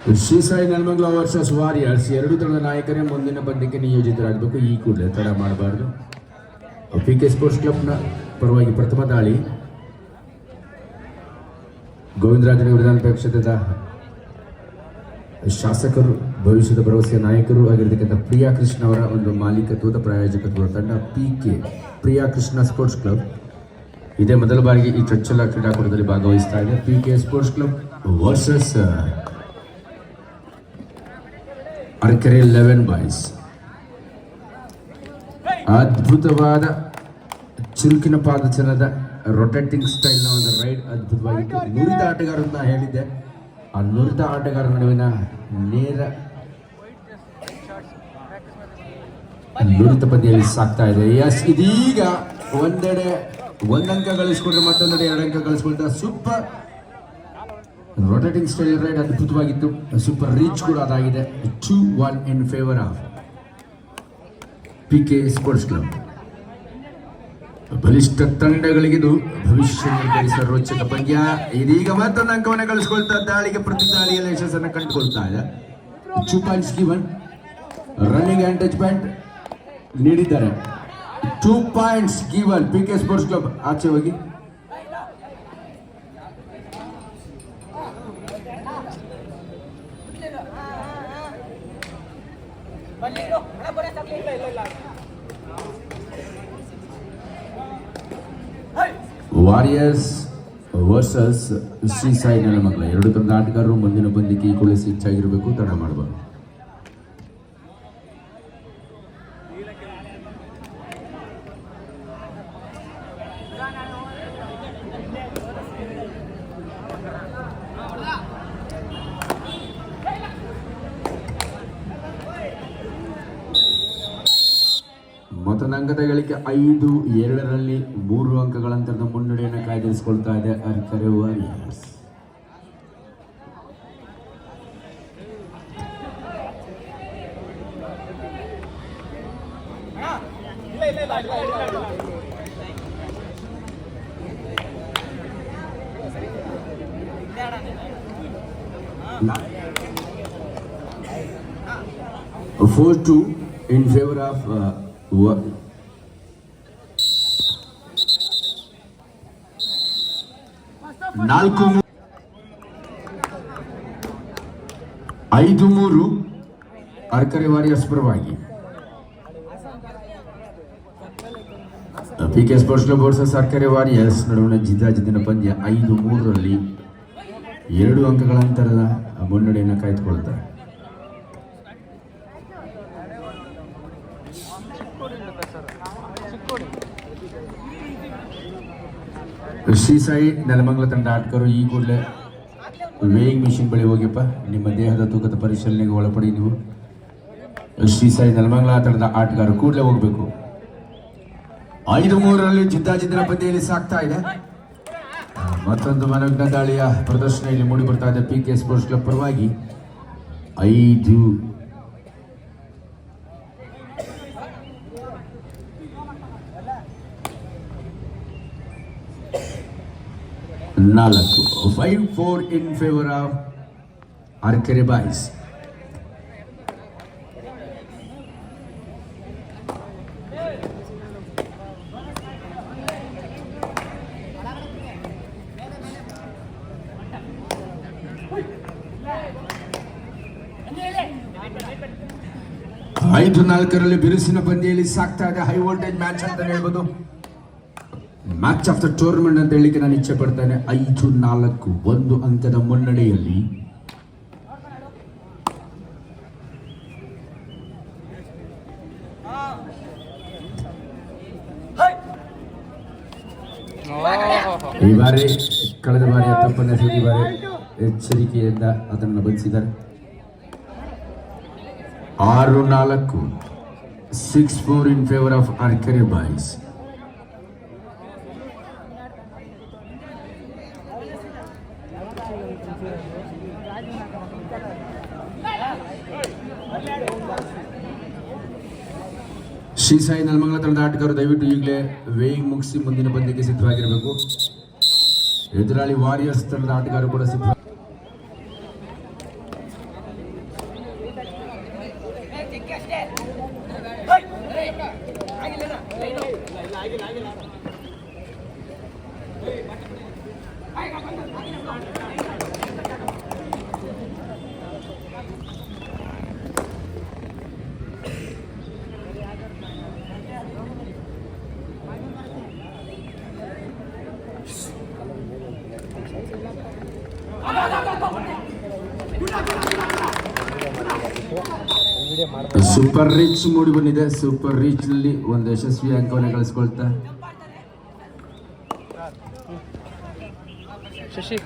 Shri Sai Nelamangala versus warriors ಎರಡು ತಂಡದ ನಾಯಕರೇ ಮುಂದಿನ ಪಂದ್ಯಕ್ಕೆ ನಿಯೋಜಿತರಾಗಬೇಕು. ಈ ಕೂಡಲೇ ತಡ ಮಾಡಬಾರ್ದು. ಪಿಕೆ ಸ್ಪೋರ್ಟ್ಸ್ ಕ್ಲಬ್ನ ಪರವಾಗಿ ಪ್ರಥಮ ದಾಳಿ ಗೋವಿಂದರಾಜನಗರ ವಿಧಾನಸಭಾ ಕ್ಷೇತ್ರದ ಶಾಸಕರು, ಭವಿಷ್ಯದ ಭರವಸೆಯ ನಾಯಕರು ಆಗಿರತಕ್ಕಂಥ ಪ್ರಿಯಾ ಕೃಷ್ಣ ಅವರ ಒಂದು ಮಾಲೀಕತ್ವದ ಪ್ರಾಯೋಜಕತ್ವದ ತಂಡ PK Priya Krishna sports club ಇದೇ ಮೊದಲ ಬಾರಿಗೆ ಈ ಚೊಚ್ಚಲ ಕ್ರೀಡಾಕೂಟದಲ್ಲಿ ಭಾಗವಹಿಸ್ತಾ ಇದೆ. PK sports club versus Arkere 11 boys. ಅದ್ಭುತವಾದ ಚುರುಕಿನ ಪಾದಚಲನದ ರೊಟೇಟಿಂಗ್ ಸ್ಟೈಲ್ನ ಒಂದು ರೈಡ್ ಅದ್ಭುತವಾಗಿತ್ತು. ನುರಿತ ಆಟಗಾರರನ್ನ ಹೇಳಿದ್ದೆ, ಆ ನುರಿತ ಆಟಗಾರರ ನಡುವಿನ ನೇರ ನುರಿತ ಪಂದ್ಯದಲ್ಲಿ ಸಾಕ್ತಾ ಇದೆ. ಇದೀಗ ಒಂದೆಡೆ ಒಂದಂಕ ಗಳಿಸ್ಕೊಂಡ್ರೆ ಮತ್ತೊಂದೆಡೆ 2 ಅಂಕ ಗಳಿಸ್ಕೊಳ್ತಾ ಸೂಪರ್ ರೊಟೇಟಿಂಗ್ ಸ್ಟೈಲ್ ರೈಡ್ ಅದ್ಭುತವಾಗಿತ್ತು. ಸೂಪರ್ ರೀಚ್ ಕೂಡ ಅದಾಗಿದೆ. 2-1 in favour of PK sports Club. ಬಲಿಷ್ಠ ತಂಡಗಳಿಗಿದು ಭವಿಷ್ಯ ನಿರ್ಧರಿಸುವ ರೋಚಕ ಪಂದ್ಯ. ಇದೀಗ ಮತ್ತೊಂದು ಅಂಕವನ್ನು ಗಳಿಸಿಕೊಳ್ತಾ ದಾಳಿಗೆ ಪ್ರತಿ ದಾಳಿಯಲ್ಲಿ ಯಶಸ್ಸನ್ನು ಕಂಡುಕೊಳ್ತಾ ಇದೆ. 2 points given. Running and touch point ನೀಡಿದ್ದಾರೆ. 2 points given. PK sports club ಆಚೆ ಹೋಗಿ. ವಾರಿಯರ್ಸ್ ವರ್ಸಸ್ ಶ್ರೀ ಸಾಯಿ ನೆಲಮಂಗಲ ಎರಡು ತಂಡದ ಆಟಗಾರರು ಮುಂದಿನ ಪಂದ್ಯಕ್ಕೆ ಈ ಕೂಡಲೇ ಹೆಚ್ಚಾಗಿರಬೇಕು. ತಡ ಮಾಡಬಾರದು. ಮತ್ತೊಂದು ಅಂಕದ ಗಳಿಕೆ 5-2ರಲ್ಲಿ 3 ಅಂಕಗಳಂತರದ ಮುನ್ನಡೆಯನ್ನು ಕಾಯ್ದಿರಿಸಿಕೊಳ್ತಾ ಇದೆ Arkere Warriors. (4-2) in favor of 5-3 Arkere Warriors ಪರವಾಗಿ. PK sports club versus Arkere Warriors ನಡುವಿನ ಜಿದ್ದಾಜಿದ್ದಿನ ಪಂದ್ಯ 5-3ರಲ್ಲಿ 2 ಅಂಕಗಳ ಅಂತರದ ಮುನ್ನಡೆಯನ್ನು ಕಾಯ್ದುಕೊಳ್ತಾರೆ. ಶ್ರೀ ಸಾಯಿ ನೆಲಮಂಗಲ ತಂಡ ಆಟಗಾರರು ಈ ಕೂಡಲೇ ವೇಯಿಂಗ್ ಮಿಷಿನ್ ಬಳಿ ಹೋಗಿಪ್ಪ, ನಿಮ್ಮ ದೇಹದ ತೂಕದ ಪರಿಶೀಲನೆಗೆ ಒಳಪಡಿ. ನೀವು ಶ್ರೀ ಸಾಯಿ ನೆಲಮಂಗಲ ತಂಡದ ಆಟಗಾರರು ಕೂಡಲೇ ಹೋಗಬೇಕು. 5-3ರಲ್ಲಿ ಜಿದ್ದಾಜಿದ್ದಿನ ಪಂದ್ಯದಲ್ಲಿ ಸಾಕ್ತಾ ಇದೆ. ಮತ್ತೊಂದು ಮನಗ್ನ ದಾಳಿಯ ಪ್ರದರ್ಶನ ಇಲ್ಲಿ ಮೂಡಿ ಬರ್ತಾ ಇದೆ ಪಿಕೆ ಸ್ಪೋರ್ಟ್ಸ್ ಕ್ಲಬ್ ಪರವಾಗಿ. 5-4 in favor of Arekere boys. ಐದು 4ರಲ್ಲಿ ಬಿರುಸಿನ ಪಂದ್ಯದಲ್ಲಿ ಸಾಕ್ತಾ ಇದೆ. ಹೈ ವೋಲ್ಟೇಜ್ ಮ್ಯಾಚ್ ಅಂತ ಹೇಳ್ಬೋದು. ಮ್ಯಾಚ್ ಆಫ್ ದ ಟೂರ್ನಮೆಂಟ್ ಅಂತ ಹೇಳಿಕ್ಕೆ ನಾನು ಇಚ್ಛೆ ಪಡ್ತೇನೆ. 5-4 1 ಅಂಕದ ಮುನ್ನಡೆಯಲ್ಲಿ ಈ ಬಾರಿ ಕಳೆದ ಬಾರಿಯ ತಪ್ಪನ್ನ ಈ ಬಾರಿ ಎಚ್ಚರಿಕೆಯಿಂದ ಅದನ್ನು ಬಂಧಿಸಿದ್ದಾರೆ. 6-4 6-4 in favor of Arekere boys. Shri Sai Nelamangala ತಂಡದ ಆಟಗಾರರು ದಯವಿಟ್ಟು ಈಗಲೇ ವೇಯಿಂಗ್ ಮುಗಿಸಿ ಮುಂದಿನ ಪಂದ್ಯಕ್ಕೆ ಸಿದ್ಧವಾಗಿರಬೇಕು. ಎದುರಾಳಿ ವಾರಿಯರ್ಸ್ ತಂಡದ ಆಟಗಾರರು ಕೂಡ ಸಿದ್ಧ. ಸೂಪರ್ ರಿಚ್ ಮೂಡಿ ಬಂದಿದೆ. ಸೂಪರ್ ರಿಚ್ ನಲ್ಲಿ ಒಂದು ಯಶಸ್ವಿ ಅಂಕವನ್ನು ಗಳಿಸ್ಕೊಳ್ತಾ ಶಶಿ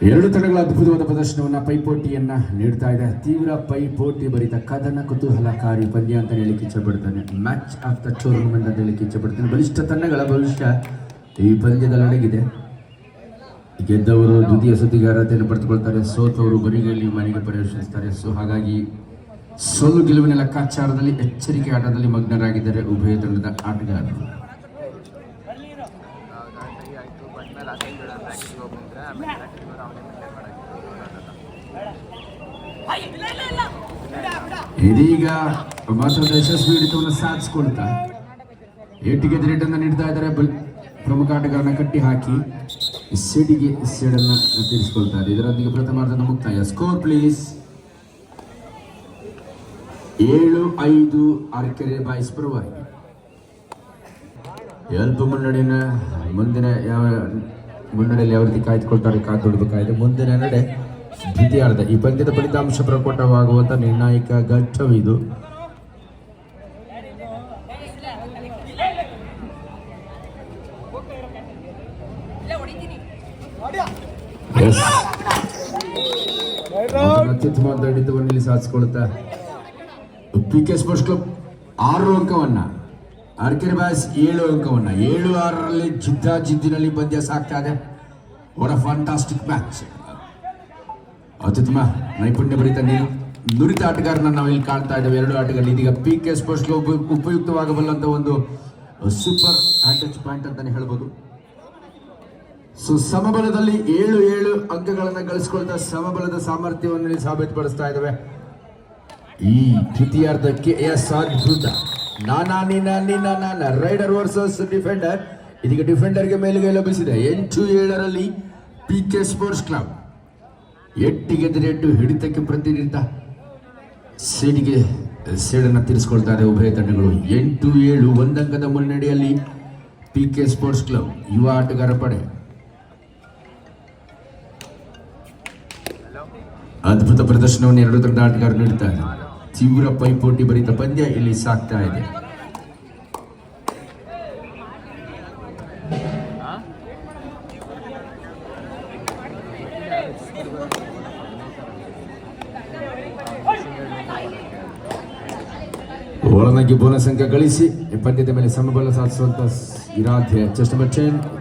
ಎರಡು ತಂಡಗಳ ಅದ್ಭುತವಾದ ಪ್ರದರ್ಶನವನ್ನ ಪೈಪೋಟಿಯನ್ನ ನೀಡ್ತಾ ಇದೆ. ತೀವ್ರ ಪೈಪೋಟಿ ಭರಿತ ಕದನ ಕುತೂಹಲಕಾರಿ ಪಂದ್ಯ ಅಂತ ಹೇಳಿಕ್ಕೆ ಇಚ್ಛಪಡ್ತಾನೆ. ಮ್ಯಾಚ್ ಆಫ್ ದ ಟೂರ್ನಮೆಂಟ್ ಅಂತ ಹೇಳಿಕ್ಕೆ ಇಚ್ಛಪಡ್ತಾನೆ. ಬಲಿಷ್ಠ ತಂಡಗಳ ಭವಿಷ್ಯ ಈ ಪಂದ್ಯದಲ್ಲಿ ಅಡಗಿದೆ. ಗೆದ್ದವರು ದ್ವಿತೀಯ ಸುತ್ತಿಗೆ ಅರ್ಹತೆಯನ್ನು ಪಡೆದುಕೊಳ್ತಾರೆ, ಸೋತವರು ಬರಿಗೈಲಿ ಮನೆಗೆ ಪ್ರವೇಶಿಸುತ್ತಾರೆ. ಸೊ ಹಾಗಾಗಿ ಸೋಲು ಗೆಲುವಿನ ಲೆಕ್ಕಾಚಾರದಲ್ಲಿ ಎಚ್ಚರಿಕೆ ಆಟದಲ್ಲಿ ಮಗ್ನರಾಗಿದ್ದಾರೆ ಉಭಯ ತಂಡದ ಆಟಗಾರರು. ಇದೀಗ ಮತ್ತೊಂದು ಯಶಸ್ವಿ ಹಿಡಿತವನ್ನು ಸಾಧಿಸಿಕೊಳ್ತಾ ಏಟಿಗೆ ರೇಟನ್ನು ನೀಡ್ತಾ ಇದ್ದಾರೆ. ಪ್ರಮುಖ ಆಟಗಾರನ ಕಟ್ಟಿ ಹಾಕಿ ಸಿಡಿಗೆ ಸಿಡನ್ನು ತೀರಿಸಿಕೊಳ್ತಾರೆ. ಇದರೊಂದಿಗೆ ಪ್ರಥಮಾರ್ಧದ ಮುಕ್ತಾಯ. Score please. 7-5 ಅರಕೆರೆ ಬಾಯ್ಸ್ ಪರವಾಗಿ. ಅಲ್ಪ ಮುನ್ನಡೆಯ ಮುಂದಿನ ಮುನ್ನಡೆಯಲ್ಲಿ ಯಾವ ರೀತಿ ಕಾಯ್ದುಕೊಳ್ತಾರೆ ಕಾತೊಡಬೇಕಾಗಿದೆ. ಮುಂದಿನ ನಡೆ ದ್ವಿತೀಯಾರ್ಧ. ಈ ಪಂದ್ಯದ ಫಲಿತಾಂಶ ಪ್ರಕಟವಾಗುವಂತ ನಿರ್ಣಾಯಕ ಘಟ್ಟವಿದು. ಅತ್ಯುತ್ತಮವಾದ ಹಿಡಿತವನ್ನು ಇಲ್ಲಿ ಸಾಧಿಸಿಕೊಳ್ಳುತ್ತಾ ಪಿಕೆ ಸ್ಪೋರ್ಟ್ಸ್ ಕ್ಲಬ್ 6 ಅಂಕವನ್ನ, ಅರಕೆರೆ ಬಾಯ್ಸ್ 7 ಅಂಕವನ್ನ. 7-6ರಲ್ಲಿ ಜಿದ್ದಿನಲ್ಲಿ ಪಂದ್ಯ ಸಾಗ್ತಾ ಇದೆ. What a fantastic match. ಅತ್ಯುತ್ತಮ ನೈಪುಣ್ಯ ಭರಿತ ನುರಿತ ಆಟಗಾರನ ನಾವು ಇಲ್ಲಿ ಕಾಣ್ತಾ ಇದ್ದೇವೆ. ಎರಡು ಆಟಗಾರರು ಇದೀಗ ಪಿಕೆ ಸ್ಪೋರ್ಟ್ಸ್ ಕ್ಲಬ್ ಉಪಯುಕ್ತವಾಗಬಲ್ಲಂತ ಒಂದು ಸೂಪರ್ ಅಟ್ಯಾಚ್ ಪಾಯಿಂಟ್ ಅಂತಾನೆ ಹೇಳ್ಬೋದು. ಸೊ ಸಮಬಲದಲ್ಲಿ 7 ಅಂಕಗಳನ್ನು ಗಳಿಸಿಕೊಳ್ತಾ ಸಮಬಲದ ಸಾಮರ್ಥ್ಯವನ್ನು ಸಾಬೀತುಪಡಿಸ್ತಾ ಇದ್ದಾವೆ. ಈ ದ್ವಿತೀಯಾರ್ಧಕ್ಕೆ ಅದ್ಭುತ ರೈಡರ್ ವರ್ಸಸ್ ಡಿಫೆಂಡರ್. ಇದೀಗ ಡಿಫೆಂಡರ್ಗೆ ಮೇಲುಗೈ ಲಭಿಸಿದೆ. 8-7ರಲ್ಲಿ ಪಿಕೆ ಸ್ಪೋರ್ಟ್ಸ್ ಕ್ಲಬ್ ಎಟ್ಟಿಗೆದಿರೆಟ್ಟು ಹಿಡಿತಕ್ಕೆ ಪ್ರತಿನಿಧಿತ ಸೇಡಿಗೆ ಸೇಡನ್ನು ತೀರಿಸಿಕೊಳ್ತಾ ಇದೆ ಉಭಯ ತಂಡಗಳು. 8-7 ಒಂದಂಕದ ಮುನ್ನಡೆಯಲ್ಲಿ ಪಿಕೆ ಸ್ಪೋರ್ಟ್ಸ್ ಕ್ಲಬ್ ಯುವ ಆಟಗಾರ ಪಡೆ. ಅದ್ಭುತ ಪ್ರದರ್ಶನವನ್ನು ಎರಡು ತಂಡ ಆಟಗಾರರು ನೀಡುತ್ತಾರೆ. ತೀವ್ರ ಪೈಪೋಟಿ ಭರಿತ ಪಂದ್ಯ ಇಲ್ಲಿ ಸಾಗ್ತಾ ಇದೆ. ಒಳನಗಿ ಬೋನಸ್ ಅಂಕ ಗಳಿಸಿ ಪಂದ್ಯದ ಮೇಲೆ ಸಮಬಲ ಸಾಧಿಸುವಂತ ಇರಾಧ್ಯ ಚೆಸ್ಟ್ ನಂಬರ್ 10.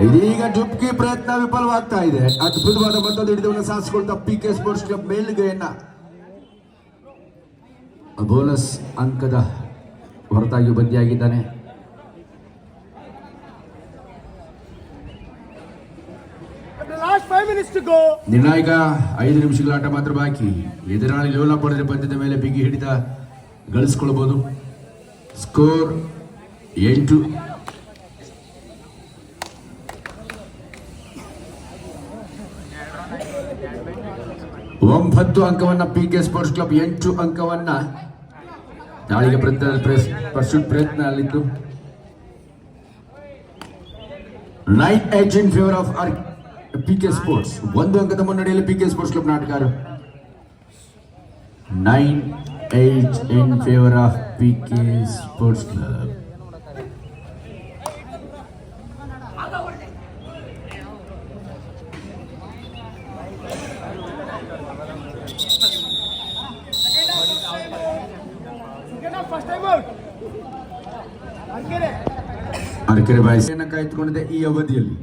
ಇದೀಗ ಡುಬ್ಕಿ ಪ್ರಯತ್ನ ವಿಫಲವಾಗ್ತಾ ಇದೆ. ಅದ್ಭುತವಾದ ಮತ್ತೊಂದು ಹಿಡಿತವನ್ನು ಸಾಧಿಸಿಕೊಳ್ತಾ ಪಿಕೆ ಸ್ಪೋರ್ಟ್ಸ್ ಕ್ಲಬ್ ಮೇಲುಗೈಯನ್ನ ಬೋನಸ್ ಅಂಕದ ಹೊರತಾಗಿ ಬಂದಿಯಾಗಿದ್ದಾನೆ. ನಿರ್ಣಾಯಕ 5 ನಿಮಿಷಗಳ ಆಟ ಮಾತ್ರ ಬಾಕಿ. ಎದುರಾಳಿ ಲೋಲ ಪಡೆದ ಪಂದ್ಯದ ಮೇಲೆ ಬಿಗಿ ಹಿಡಿತ ಗಳಿಸಿಕೊಳ್ಳಬಹುದು. ಸ್ಕೋರ್ 8. ಒಂಬತ್ತು ಅಂಕವನ್ನ ಪಿಕೆ ಸ್ಪೋರ್ಟ್ಸ್ ಕ್ಲಬ್, 8 ಅಂಕವನ್ನ ದಾಳಿಗೆ ಪ್ರಯತ್ನ ಅಲ್ಲಿದ್ದು 9-8 in favour of PK Sports. 1 ಅಂಕದ ಮುನ್ನಡೆಯಲ್ಲಿ ಪಿಕೆ ಸ್ಪೋರ್ಟ್ಸ್ ಕ್ಲಬ್ ನಾಟಗಾರ. 9-8 in favour of PK sports Club. Arakere boys ಕಾಯ್ದುಕೊಂಡಿದೆ ಈ ಅವಧಿಯಲ್ಲಿ.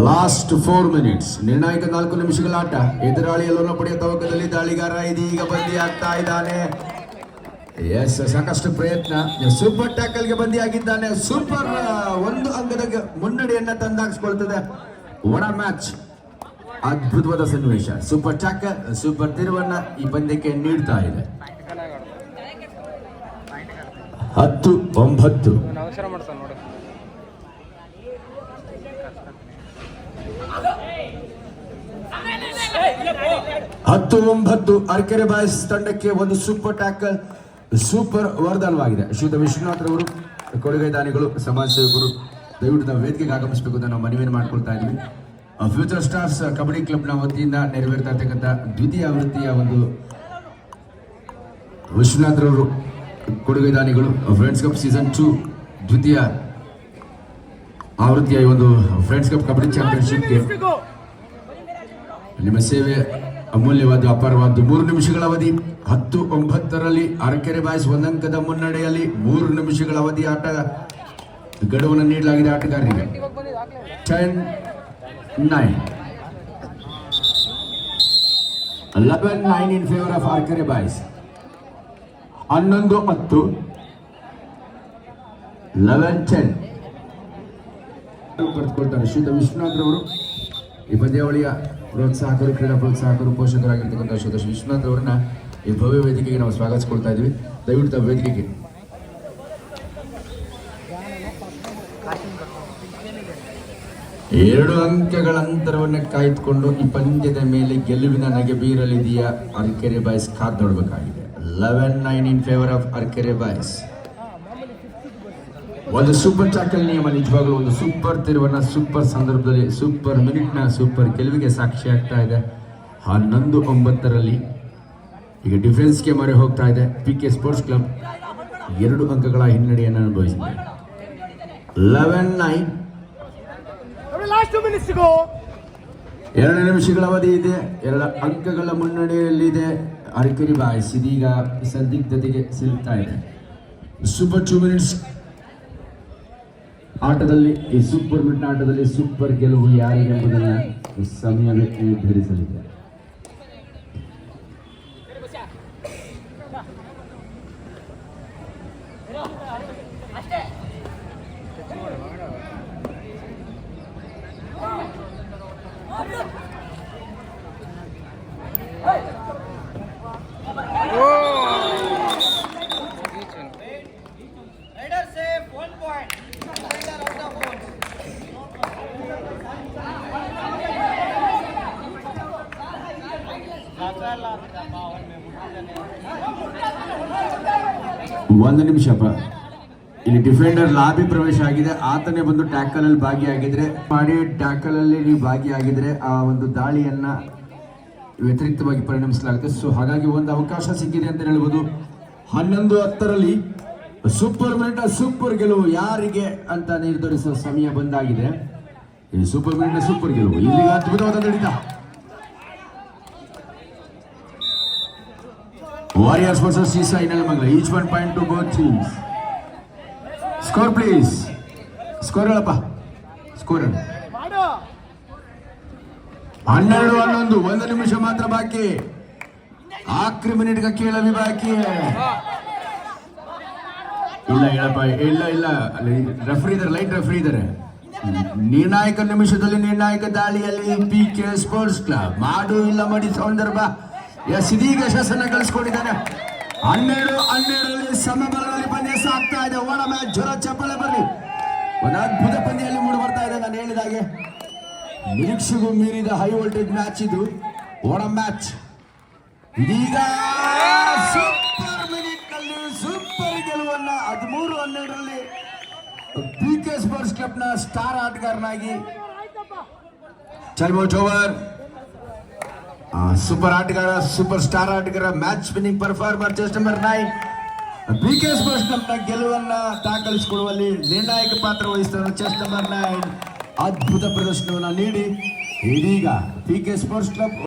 Last 4 minutes. ನಿರ್ಣಾಯಕ 4 ನಿಮಿಷಗಳ ಆಟ. ಎದುರಾಳಿಯಲ್ಲೂ ಪಡೆಯುವ ತವಕದಲ್ಲಿ ದಾಳಿಗಾರ ಇದೀಗ ಬಂದಿ ಆಗ್ತಾ ಇದ್ದಾನೆ. ಎಸ್, ಸಾಕಷ್ಟು ಪ್ರಯತ್ನ. ಸೂಪರ್ ಟ್ಯಾಕಲ್ಗೆ ಬಂದಿಯಾಗಿದ್ದಾನೆ. ಸೂಪರ್ ಒಂದು ಅಂಗದ ಮುನ್ನಡೆಯನ್ನ ತಂದಾಗಿಸ್ಕೊಳ್ತದೆ. ಒಣ ಮ್ಯಾಚ್, ಅದ್ಭುತವಾದ ಸನ್ನಿವೇಶ. ಸೂಪರ್ ಟ್ಯಾಕಲ್, ಸೂಪರ್ ತಿರುವನ್ನ ಈ ಪಂದ್ಯಕ್ಕೆ ನೀಡ್ತಾ ಇದೆ. 10-9. 10-9 ಅರ್ಕೆರೆ ಬಾಯ್ಸ್ ತಂಡಕ್ಕೆ ಒಂದು ಸೂಪರ್ ಟ್ಯಾಕಲ್, ಸೂಪರ್ ವರದಾನವಾಗಿದೆ. ಶ್ರೀಯುತ ವಿಶ್ವನಾಥ್ ರವರು, ಕೊಡುಗೈ ದಾನಿಗಳು, ಸಮಾಜ ಸೇವಕರು, ದಯವಿಟ್ಟು ನಾವು ವೇದಿಕೆಗೆ ಆಗಮಿಸಬೇಕು ಅಂತ ನಾವು ಮನವಿಯನ್ನು ಮಾಡ್ಕೊಳ್ತಾ ಇದ್ವಿ. ಫ್ಯೂಚರ್ ಸ್ಟಾರ್ಸ್ ಕಬಡ್ಡಿ ಕ್ಲಬ್ನ ವತಿಯಿಂದ ನೆರವೇರ್ತಾ ಇರ್ತಕ್ಕಂಥ ದ್ವಿತೀಯ ಆವೃತ್ತಿಯ ಒಂದು ವಿಶ್ವನಾಥ್ ರವರು, ಕೊಡುಗೈ ದಾನಿಗಳು, ಫ್ರೆಂಡ್ಸ್ ಕಪ್ ಸೀಸನ್ 2 ದ್ವಿತೀಯ ಆವೃತ್ತಿಯ ಈ ಒಂದು ಫ್ರೆಂಡ್ಸ್ ಕಪ್ ಕಬಡ್ಡಿ ಚಾಂಪಿಯನ್ಶಿಪ್ಗೆ ನಿಮ್ಮ ಸೇವೆ ಅಮೂಲ್ಯವಾದ, ಅಪಾರವಾದ. 3 ನಿಮಿಷಗಳ ಅವಧಿ. 10-9 ಅರಕೆರೆ ಬಾಯ್ಸ್ ಒಂದಂಕದ ಮುನ್ನಡೆಯಲ್ಲಿ 3 ನಿಮಿಷಗಳ ಅವಧಿ ಆಟ ಗಡುವನ್ನು ನೀಡಲಾಗಿದೆ ಆಟಗಾರರಿಗೆ. 10-9 11-9 ಇನ್ ಫೇವರ್ ಆಫ್ ಅರಕೆರೆ ಬಾಯ್ಸ್. 11-10 11-10 ಪಡೆದುಕೊಳ್ತಾರೆ ಶ್ರೀಯುತ ವಿಶ್ವನಾಥ್ ರವರು. ಈ ಪಂದ್ಯಾವಳಿಯ ಪ್ರೋತ್ಸಾಹಕರು, ಕ್ರೀಡಾ ಪ್ರೋತ್ಸಾಹಕರು, ಪೋಷಕರಾಗಿರ್ತಕ್ಕಂಥ ಶ್ರೀಯುತ ವಿಶ್ವನಾಥ್ ಅವರನ್ನ ಈ ಭವ್ಯ ವೇದಿಕೆಗೆ ನಾವು ಸ್ವಾಗತಿಸ್ಕೊಳ್ತಾ ಇದ್ವಿ. ದಯವಿಟ್ಟು ವೇದಿಕೆಗೆ. ಎರಡು ಅಂಕಗಳ ಅಂತರವನ್ನು ಕಾಯ್ದುಕೊಂಡು ಈ ಪಂದ್ಯದ ಮೇಲೆ ಗೆಲುವಿನ ನಗೆ ಬೀರಲಿದೆಯಾ ಅರಕೆರೆ ಬಾಯ್ಸ್ ಕಾದ್ ನೋಡಬೇಕಾಗಿದೆ. 11-9 ಇನ್ ಫೇವರ್ ಆಫ್ ಅರಕೆರೆ ಬಾಯ್ಸ್. ಒಂದು ಸೂಪರ್ ಟ್ಯಾಕಲ್ ನಿಯಮ ನಿಜವಾಗ್ಲೂ ಒಂದು ಸೂಪರ್ ತಿರುವನ್ನ, ಸೂಪರ್ ಸಂದರ್ಭದಲ್ಲಿ, ಸೂಪರ್ ಮಿನಿಟ್ನ ಸೂಪರ್ ಗೆಲುವಿಗೆ ಸಾಕ್ಷಿ ಆಗ್ತಾ ಇದೆ. 11-9 ಈಗ ಡಿಫೆನ್ಸ್ಗೆ ಮೊರೆ ಹೋಗ್ತಾ ಇದೆ. PK ಸ್ಪೋರ್ಟ್ಸ್ ಕ್ಲಬ್ 2 ಅಂಕಗಳ ಹಿನ್ನಡೆಯನ್ನು ಅನುಭವಿಸಿದೆ. 11-9 2 ನಿಮಿಷಗಳ ಅವಧಿ ಇದೆ. 2 ಅಂಕಗಳ ಮುನ್ನಡೆಯಲ್ಲಿದೆ ಅರಕೆರೆ ಬಾಯ್ಸ್. ಇದೀಗ ಸಂದಿಗ್ಧತೆಗೆ ಸಿಲುಕ್ತಾ ಇದೆ. ಸೂಪರ್ 2 ಮಿನಿಟ್ಸ್ ಆಟದಲ್ಲಿ, ಈ ಸೂಪರ್ ಮಿಡ್ ಆಟದಲ್ಲಿ ಸೂಪರ್ ಗೆಲುವು ಯಾರಿಗೆ ಎಂಬುದನ್ನು ಸಮಯವೇ ನಿರ್ಧರಿಸಲಿದೆ. ಒಂದು ನಿಮಿಷಪ್ಪ, ಇಲ್ಲಿ ಡಿಫೆಂಡರ್ ಲಾಬಿ ಪ್ರವೇಶ ಆಗಿದೆ. ಆತನೇ ಬಂದು ಟ್ಯಾಕಲ್ ಅಲ್ಲಿ ಭಾಗಿಯಾಗಿದ್ರೆ ಮಾಡಿ, ಟ್ಯಾಕಲ್ ಅಲ್ಲಿ ನೀವು ಭಾಗಿಯಾಗಿದ್ರೆ ಆ ಒಂದು ದಾಳಿಯನ್ನ ವ್ಯತಿರಿಕ್ತವಾಗಿ ಪರಿಣಮಿಸಲಾಗುತ್ತೆ. ಸೊ ಹಾಗಾಗಿ ಒಂದು ಅವಕಾಶ ಸಿಕ್ಕಿದೆ ಅಂತ ಹೇಳ್ಬೋದು. 11-10 ಸೂಪರ್ ಮಿನಿಟ್, ಸೂಪರ್ ಗೆಲುವು ಯಾರಿಗೆ ಅಂತ ನಿರ್ಧರಿಸುವ ಸಮಯ ಬಂದಾಗಿದೆ. ಈ ಸೂಪರ್ ಮಿನಿಟ್ ಸೂಪರ್ ಗೆಲುವು ಈಗ ಅದ್ಭುತವಾದ ನಡೀತ. Warriors versus Sisa in Nelamangala. Each 1 point to both teams. Score please. Score ಹೇಳಪ್ಪ. Score. 12-11 1 ನಿಮಿಷ ಮಾತ್ರ ಬಾಕಿ. ಆಖರಿ ಮಿನಿಟ್ಗೆ ಕೇಳವಿ ಬಾಕಿ. ಇಲ್ಲ ಹೇಳಪ್ಪ, ಇಲ್ಲ ರೆಫ್ರಿ ಇದ್ದಾರೆ, ಲೈಟ್ ರೆಫ್ರಿ ಇದ್ದಾರೆ. ನಿರ್ಣಾಯಕ ನಿಮಿಷದಲ್ಲಿ ನಿರ್ಣಾಯಕ ದಾಳಿಯಲ್ಲಿ PK ಸ್ಪೋರ್ಟ್ಸ್ ಕ್ಲಬ್ ಮಾಡು ಇಲ್ಲ ಮಡಿ ಸಂದರ್ಭ. ಇದೀಗ ಯಶಸ್ಸನ್ನು ಗಳಿಸಿಕೊಂಡಿದ್ದಾನೆ. 12-12 ಸಮಬಲದಲ್ಲಿ ಪಂದ್ಯ ಸಾಗ್ತಾ ಇದೆ. ಒಣ ಮ್ಯಾಚ್, ಜ್ವರ ಚಪ್ಪಳೆ ಬರಲಿ. ಒಂದು ಅದ್ಭುತ ಪಂದ್ಯದಲ್ಲಿ ಮೂಡಿ ಬರ್ತಾ ಇದೆ. ನಾನು ಹೇಳಿದ ಹಾಗೆ ನಿರೀಕ್ಷೆಗೂ ಮೀರಿದ ಹೈ ವೋಲ್ಟೇಜ್ ಮ್ಯಾಚ್ ಇದು. ಒಣ ಮ್ಯಾಚ್. ಇದೀಗ ಸೂಪರ್ ಮಿನಿಟ್ ನಲ್ಲಿ ಸೂಪರ್ ಗೆಲುವನ್ನ 13-12 PK ಸ್ಪೋರ್ಟ್ಸ್ ಕ್ಲಬ್ನ ಸ್ಟಾರ್ ಆಟಗಾರನಾಗಿ ಚಲ್ಮೋಟ್ ಓವರ್. ಸೂಪರ್ ಆಟಗಾರ, ಸೂಪರ್ ಸ್ಟಾರ್ ಆಟಗಾರ, match winning performer chess number 9 PK sports ಕ್ಲಬ್ನ ಗೆಲುವನ್ನ ದಾಖಲಿಸಿಕೊಳ್ಳುವಲ್ಲಿ ನಿರ್ಣಾಯಕ ಪಾತ್ರ ವಹಿಸಿದ ಚೆಸ್ ನಂಬರ್ 9 ಅದ್ಭುತ ಪ್ರದರ್ಶನವನ್ನು ನೀಡಿ ಇದೀಗ PK ಸ್ಪೋರ್ಟ್ಸ್ ಕ್ಲಬ್